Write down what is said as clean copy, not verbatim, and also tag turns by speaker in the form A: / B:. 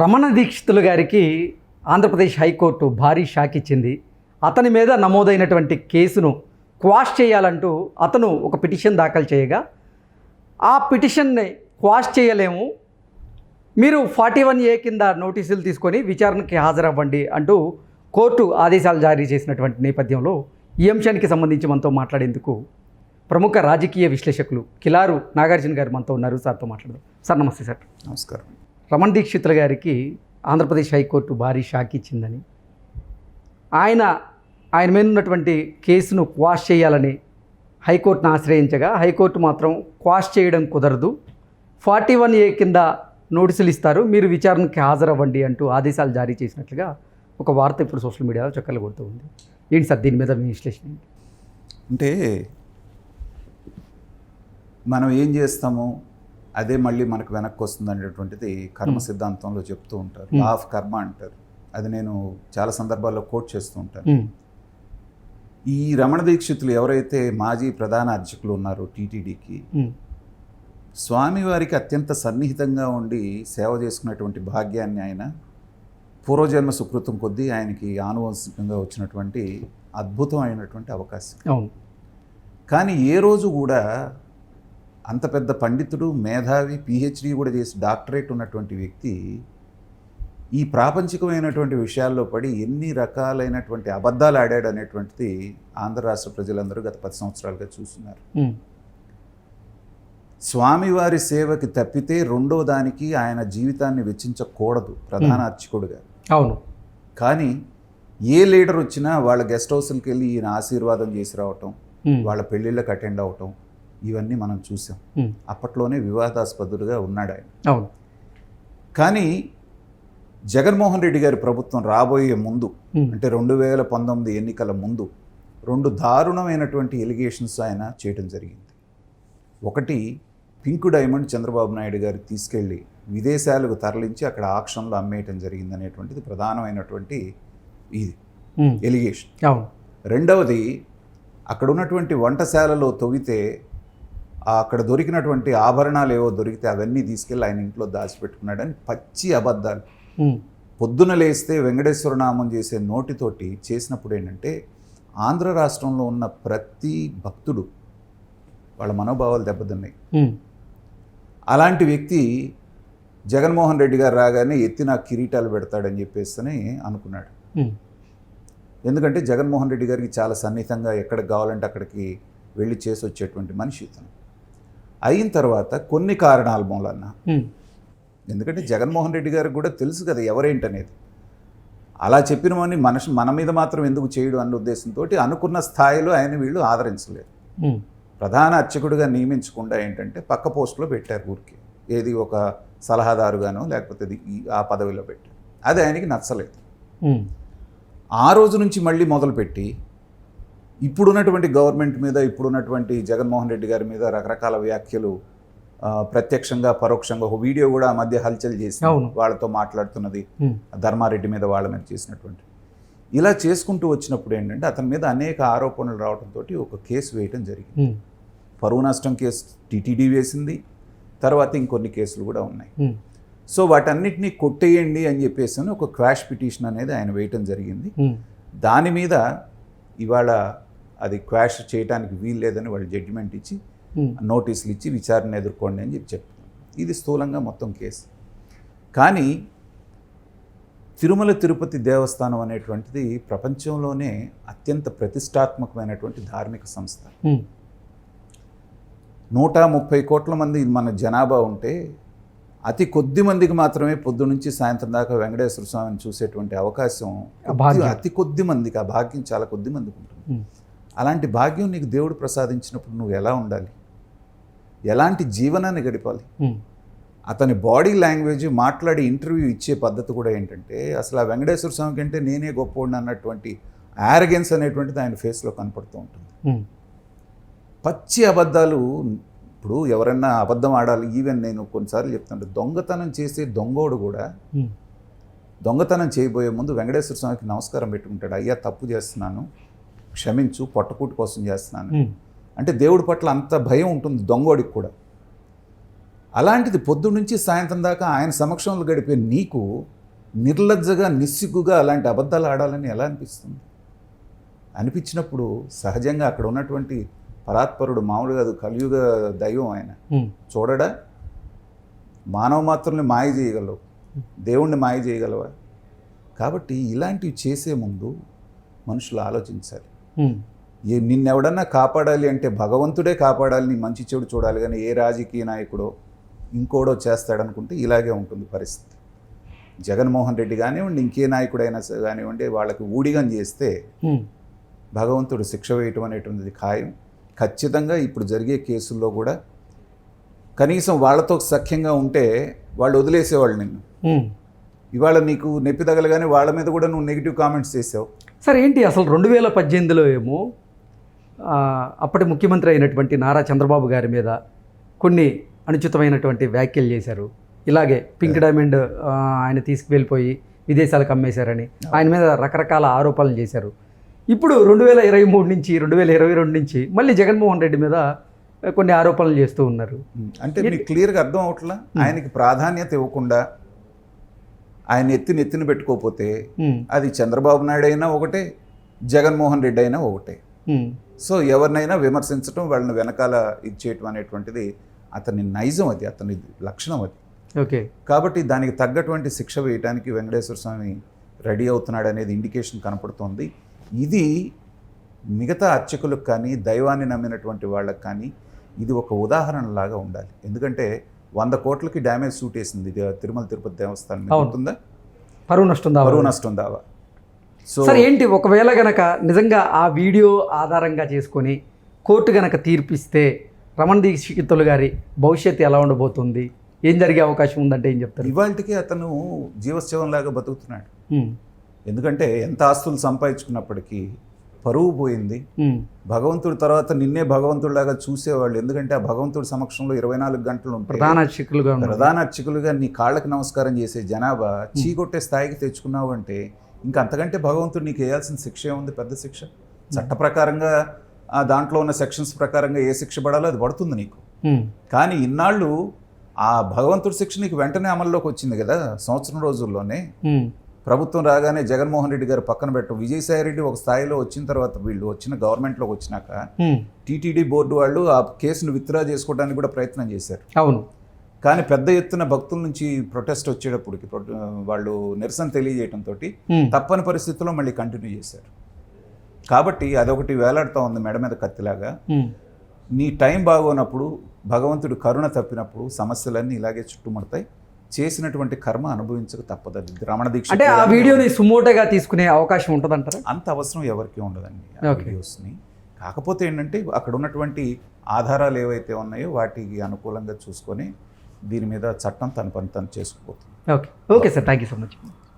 A: రమణ దీక్షితులు గారికి ఆంధ్రప్రదేశ్ హైకోర్టు భారీ షాక్ ఇచ్చింది. అతని మీద నమోదైనటువంటి కేసును క్వాష్ చేయాలంటూ అతను ఒక పిటిషన్ దాఖలు చేయగా ఆ పిటిషన్ని క్వాష్ చేయలేము, మీరు 41A కింద నోటీసులు తీసుకొని విచారణకి హాజరవ్వండి అంటూ కోర్టు ఆదేశాలు జారీ చేసినటువంటి నేపథ్యంలో ఈ అంశానికి సంబంధించి మనతో మాట్లాడేందుకు ప్రముఖ రాజకీయ విశ్లేషకులు కిలారు నాగార్జున గారు మనతో ఉన్నారు. సార్తో మాట్లాడదాం. సార్ నమస్తే. సార్
B: నమస్కారం.
A: రమణ దీక్షితుల గారికి ఆంధ్రప్రదేశ్ హైకోర్టు భారీ షాక్ ఇచ్చిందని, ఆయన మీద ఉన్నటువంటి కేసును క్వాష్ చేయాలని హైకోర్టును ఆశ్రయించగా హైకోర్టు మాత్రం క్వాష్ చేయడం కుదరదు, 41A కింద నోటీసులు ఇస్తారు, మీరు విచారణకి హాజరవ్వండి అంటూ ఆదేశాలు జారీ చేసినట్లుగా ఒక వార్త ఇప్పుడు సోషల్ మీడియాలో చక్కర్లు కొడుతూ ఉంది. ఏంటి సార్ దీని మీద మీ విశ్లేషణ?
B: అంటే మనం ఏం చేస్తాము అదే మళ్ళీ మనకు వెనక్కి వస్తుంది అనేటువంటిది కర్మ సిద్ధాంతంలో చెప్తూ ఉంటారు. లా ఆఫ్ కర్మ అంటారు. అది నేను చాలా సందర్భాల్లో కోట్ చేస్తూ ఉంటాను. ఈ రమణ దీక్షితులు ఎవరైతే మాజీ ప్రధాన అర్చకులు ఉన్నారో టీటీడీకి, స్వామివారికి అత్యంత సన్నిహితంగా ఉండి సేవ చేసుకున్నటువంటి భాగ్యాన్ని ఆయన పూర్వజన్మ సుకృతం కొద్దీ ఆయనకి ఆనువంశికంగా వచ్చినటువంటి అద్భుతమైనటువంటి అవకాశం.
A: అవును.
B: కానీ ఏ రోజు కూడా అంత పెద్ద పండితుడు, మేధావి, PhD కూడా చేసి డాక్టరేట్ ఉన్నటువంటి వ్యక్తి ఈ ప్రాపంచికమైనటువంటి విషయాల్లో పడి ఎన్ని రకాలైనటువంటి అబద్ధాలు ఆడాడు అనేటువంటిది ఆంధ్ర రాష్ట్ర ప్రజలందరూ గత 10 సంవత్సరాలుగా చూస్తున్నారు. స్వామివారి సేవకి తప్పితే రెండో దానికి ఆయన జీవితాన్ని వెచ్చించకూడదు ప్రధాన అర్చకుడుగా.
A: అవును.
B: కానీ ఏ లీడర్ వచ్చినా వాళ్ళ గెస్ట్ హౌస్కి వెళ్ళి ఈయన ఆశీర్వాదం చేసి రావటం, వాళ్ళ పెళ్ళిళ్ళకి అటెండ్ అవటం, ఇవన్నీ మనం చూసాం. అప్పట్లోనే వివాదాస్పదుడుగా ఉన్నాడు ఆయన.
A: అవును.
B: కానీ జగన్మోహన్ రెడ్డి గారి ప్రభుత్వం రాబోయే ముందు, అంటే 2019 ఎన్నికల ముందు 2 దారుణమైనటువంటి ఎలిగేషన్స్ ఆయన చేయడం జరిగింది. ఒకటి, పింక్ డైమండ్ చంద్రబాబు నాయుడు గారు తీసుకెళ్ళి విదేశాలకు తరలించి అక్కడ ఆక్షన్లో అమ్మేయటం జరిగింది అనేటువంటిది ప్రధానమైనటువంటి ఇది ఎలిగేషన్.
A: అవును.
B: రెండవది, అక్కడ ఉన్నటువంటి వంటశాలలో తవ్వితే అక్కడ దొరికినటువంటి ఆభరణాలు ఏవో దొరికితే అవన్నీ తీసుకెళ్ళి ఆయన ఇంట్లో దాచిపెట్టుకున్నాడని పచ్చి అబద్ధాలు. పొద్దున లేస్తే వెంకటేశ్వర నామం చేసే నోటితోటి చేసినప్పుడు ఏంటంటే ఆంధ్ర రాష్ట్రంలో ఉన్న ప్రతి భక్తుడు వాళ్ళ మనోభావాలు దెబ్బతిన్నాయి. అలాంటి వ్యక్తి జగన్మోహన్ రెడ్డి గారు రాగానే ఎత్తి నాకు కిరీటాలు పెడతాడని చెప్పేసి అనుకున్నాడు. ఎందుకంటే జగన్మోహన్ రెడ్డి గారికి చాలా సన్నిహితంగా ఎక్కడికి కావాలంటే అక్కడికి వెళ్ళి చేసి వచ్చేటువంటి మనిషి ఇతను. అయిన తర్వాత కొన్ని కారణాల మూలన, ఎందుకంటే జగన్మోహన్ రెడ్డి గారికి కూడా తెలుసు కదా ఎవరేంటనేది, అలా చెప్పినవని మన మీద మాత్రం ఎందుకు చేయడు అన్న ఉద్దేశంతో అనుకున్న స్థాయిలో ఆయన వీళ్ళు ఆదరించలేదు. ప్రధాన అర్చకుడిగా నియమించకుండా ఏంటంటే పక్క పోస్టులో పెట్టారు ఊరికి, ఏది ఒక సలహాదారుగానో లేకపోతే ఆ పదవిలో పెట్టారు. అది ఆయనకి నచ్చలేదు. ఆ రోజు నుంచి మళ్ళీ మొదలుపెట్టి ఇప్పుడున్నటువంటి గవర్నమెంట్ మీద, ఇప్పుడున్నటువంటి జగన్మోహన్ రెడ్డి గారి మీద రకరకాల వ్యాఖ్యలు, ప్రత్యక్షంగా పరోక్షంగా ఒక వీడియో కూడా ఆ మధ్య హల్చల్ చేసి వాళ్ళతో మాట్లాడుతున్నది, ధర్మారెడ్డి మీద వాళ్ళ మీద చేసినటువంటి, ఇలా చేసుకుంటూ వచ్చినప్పుడు ఏంటంటే అతని మీద అనేక ఆరోపణలు రావడంతో ఒక కేసు వేయటం జరిగింది. పరువు నష్టం కేసు టీటీడీ వేసింది, తర్వాత ఇంకొన్ని కేసులు కూడా ఉన్నాయి. సో వాటన్నిటినీ కొట్టేయండి అని చెప్పేసి ఒక క్వాష్ పిటిషన్ అనేది ఆయన వేయటం జరిగింది. దాని మీద ఇవాళ అది క్వాష్ చేయడానికి వీలు లేదని వాళ్ళు జడ్జిమెంట్ ఇచ్చి నోటీసులు ఇచ్చి విచారణ ఎదుర్కోండి అని చెప్తున్నారు. ఇది స్థూలంగా మొత్తం కేసు. కానీ తిరుమల తిరుపతి దేవస్థానం అనేటువంటిది ప్రపంచంలోనే అత్యంత ప్రతిష్టాత్మకమైనటువంటి ధార్మిక సంస్థ. 130 కోట్ల మంది మన జనాభా ఉంటే అతి కొద్ది మందికి మాత్రమే పొద్దు నుంచి సాయంత్రం దాకా వెంకటేశ్వర స్వామిని చూసేటువంటి అవకాశం అతి కొద్ది మందికి, ఆ భాగ్యం చాలా కొద్ది మందికి ఉంటుంది. అలాంటి భాగ్యం నీకు దేవుడు ప్రసాదించినప్పుడు నువ్వు ఎలా ఉండాలి, ఎలాంటి జీవనాన్ని గడిపాలి? అతని బాడీ లాంగ్వేజ్, మాట్లాడి ఇంటర్వ్యూ ఇచ్చే పద్ధతి కూడా ఏంటంటే అసలు ఆ వెంకటేశ్వర స్వామి కంటే నేనే గొప్పవాడిని అన్నటువంటి యారగెన్స్ అనేటువంటిది ఆయన ఫేస్లో కనపడుతూ ఉంటుంది. పచ్చి అబద్ధాలు. ఇప్పుడు ఎవరన్నా అబద్ధం ఆడాలి, ఈవెన్ నేను కొన్నిసార్లు చెప్తాను, దొంగతనం చేసే దొంగోడు కూడా దొంగతనం చేయబోయే ముందు వెంకటేశ్వర స్వామికి నమస్కారం పెట్టుకుంటాడు, అయ్యా తప్పు చేస్తున్నాను, క్షమించు, పొట్టకూటి కోసం చేస్తున్నాను. అంటే దేవుడి పట్ల అంత భయం ఉంటుంది దొంగోడికి కూడా. అలాంటిది పొద్దు నుంచి సాయంత్రం దాకా ఆయన సమక్షంలో గడిపే నీకు నిర్లజ్జగా నిస్సిగ్గుగా అలాంటి అబద్ధాలు ఆడాలని ఎలా అనిపిస్తుంది? అనిపించినప్పుడు సహజంగా అక్కడ ఉన్నటువంటి పరాత్పరుడు మామూలు కాదు, కలియుగ దైవం ఆయన. చూడడా, మానవ మాత్రుల్ని మాయ చేయగలవు, దేవుణ్ణి మాయ చేయగలవా? కాబట్టి ఇలాంటివి చేసే ముందు మనుషులు ఆలోచించాలి. నిన్నెవడన్నా కాపాడాలి అంటే భగవంతుడే కాపాడాలి, నీ మంచి చెడు చూడాలి, కానీ ఏ రాజకీయ నాయకుడో ఇంకోడో చేస్తాడనుకుంటే ఇలాగే ఉంటుంది పరిస్థితి. జగన్మోహన్ రెడ్డి కానివ్వండి, ఇంకే నాయకుడైనా కానివ్వండి, వాళ్ళకి ఊడిగం చేస్తే భగవంతుడు శిక్ష వేయటం అనేటువంటిది ఖాయం. ఖచ్చితంగా ఇప్పుడు జరిగే కేసుల్లో కూడా కనీసం వాళ్ళతో సఖ్యంగా ఉంటే వాళ్ళు వదిలేసేవాళ్ళు నిన్ను. ఇవాళ నీకు నొప్పి తగలగానే వాళ్ళ మీద కూడా నువ్వు నెగిటివ్ కామెంట్స్ చేసావు.
A: సార్ ఏంటి అసలు 2018లో ఏమో అప్పటి ముఖ్యమంత్రి అయినటువంటి నారా చంద్రబాబు గారి మీద కొన్ని అనుచితమైనటువంటి వ్యాఖ్యలు చేశారు. ఇలాగే పింక్ డైమండ్ ఆయన తీసుకువెళ్ళిపోయి విదేశాలకు అమ్మేశారని ఆయన మీద రకరకాల ఆరోపణలు చేశారు. ఇప్పుడు 2023 నుంచి 2022 నుంచి మళ్ళీ జగన్మోహన్ రెడ్డి మీద కొన్ని ఆరోపణలు చేస్తూ ఉన్నారు.
B: అంటే మీకు క్లియర్గా అర్థం అవట్లా, ఆయనకి ప్రాధాన్యత ఇవ్వకుండా ఆయన నెత్తిన పెట్టుకోకపోతే అది చంద్రబాబు నాయుడు అయినా ఒకటే, జగన్మోహన్ రెడ్డి అయినా ఒకటే. సో ఎవరినైనా విమర్శించడం, వాళ్ళని వెనకాల ఇచ్చేయటం అనేటువంటిది అతని నైజం, అది అతని లక్షణం అది.
A: ఓకే,
B: కాబట్టి దానికి తగ్గటువంటి శిక్ష వేయడానికి వెంకటేశ్వర స్వామి రెడీ అవుతున్నాడు అనేది ఇండికేషన్ కనపడుతోంది. ఇది మిగతా అర్చకులకు కానీ, దైవాన్ని నమ్మినటువంటి వాళ్ళకి కానీ ఇది ఒక ఉదాహరణలాగా ఉండాలి. ఎందుకంటే 100 కోట్లకి డ్యామేజ్ సూట్ వేసింది తిరుమల తిరుపతి దేవస్థానం. అవుతుందా?
A: పరువు నష్టం దావా. సో సార్ ఏంటి, ఒకవేళ గనక నిజంగా ఆ వీడియో ఆధారంగా చేసుకొని కోర్టు గనక తీర్పిస్తే రమణ దీక్షితులు గారి భవిష్యత్తు ఎలా ఉండబోతుంది, ఏం జరిగే అవకాశం ఉందంటే ఏం చెప్తారు?
B: ఇవాళకి అతను జీవశ్చవంలాగా బతుకుతున్నాడు. ఎందుకంటే ఎంత ఆస్తులు సంపాదించుకున్నప్పటికీ పరువు పోయింది. భగవంతుడి తర్వాత నిన్నే భగవంతుడిలాగా చూసేవాళ్ళు. ఎందుకంటే ఆ భగవంతుడి సమక్షంలో 24 గంటలు ఉంటాయి. ప్రధాన అర్చకులుగా నీ కాళ్ళకి నమస్కారం చేసే జనాభా చీకొట్టే స్థాయికి తెచ్చుకున్నావు అంటే ఇంకా అంతకంటే భగవంతుడు నీకు వేయాల్సిన శిక్ష ఏముంది? పెద్ద శిక్ష. చట్ట ప్రకారంగా దాంట్లో ఉన్న సెక్షన్స్ ప్రకారంగా ఏ శిక్ష పడాలో అది పడుతుంది నీకు. కానీ ఇన్నాళ్ళు ఆ భగవంతుడి శిక్ష నీకు వెంటనే అమల్లోకి వచ్చింది కదా, సంవత్సరం రోజుల్లోనే. ప్రభుత్వం రాగానే జగన్మోహన్ రెడ్డి గారు పక్కన పెట్టు, విజయసాయి రెడ్డి ఒక స్థాయిలో వచ్చిన తర్వాత వీళ్ళు వచ్చిన గవర్నమెంట్లోకి వచ్చినాక టీటీడీ బోర్డు వాళ్ళు ఆ కేసును విత్డ్రా చేసుకోవడానికి కూడా ప్రయత్నం చేశారు.
A: అవును.
B: కానీ పెద్ద ఎత్తున భక్తుల నుంచి ప్రొటెస్ట్ వచ్చేటప్పటికి వాళ్ళు నిరసన తెలియజేయడంతో తప్పని పరిస్థితుల్లో మళ్ళీ కంటిన్యూ చేశారు. కాబట్టి అదొకటి వేలాడుతూ ఉంది మెడ మీద కత్తిలాగా. నీ టైం బాగోనప్పుడు, భగవంతుడు కరుణ తప్పినప్పుడు సమస్యలన్నీ ఇలాగే చుట్టుముడతాయి. చేసినటువంటి కర్మ అనుభవించక తప్పదు. రమణ దీక్ష
A: అంటే ఆ వీడియోని సుమోటోగా తీసుకునే అవకాశం ఉంటుందంటారా?
B: అంత అవసరం ఎవరికి ఉండదండి ఆ వీడియోస్ని. కాకపోతే ఏంటంటే అక్కడ ఉన్నటువంటి ఆధారాలు ఏవైతే ఉన్నాయో వాటికి అనుకూలంగా చూసుకొని దీని మీద చట్టం తన పని తను చేసుకుపోతుంది.
A: Okay sir, thank you so much.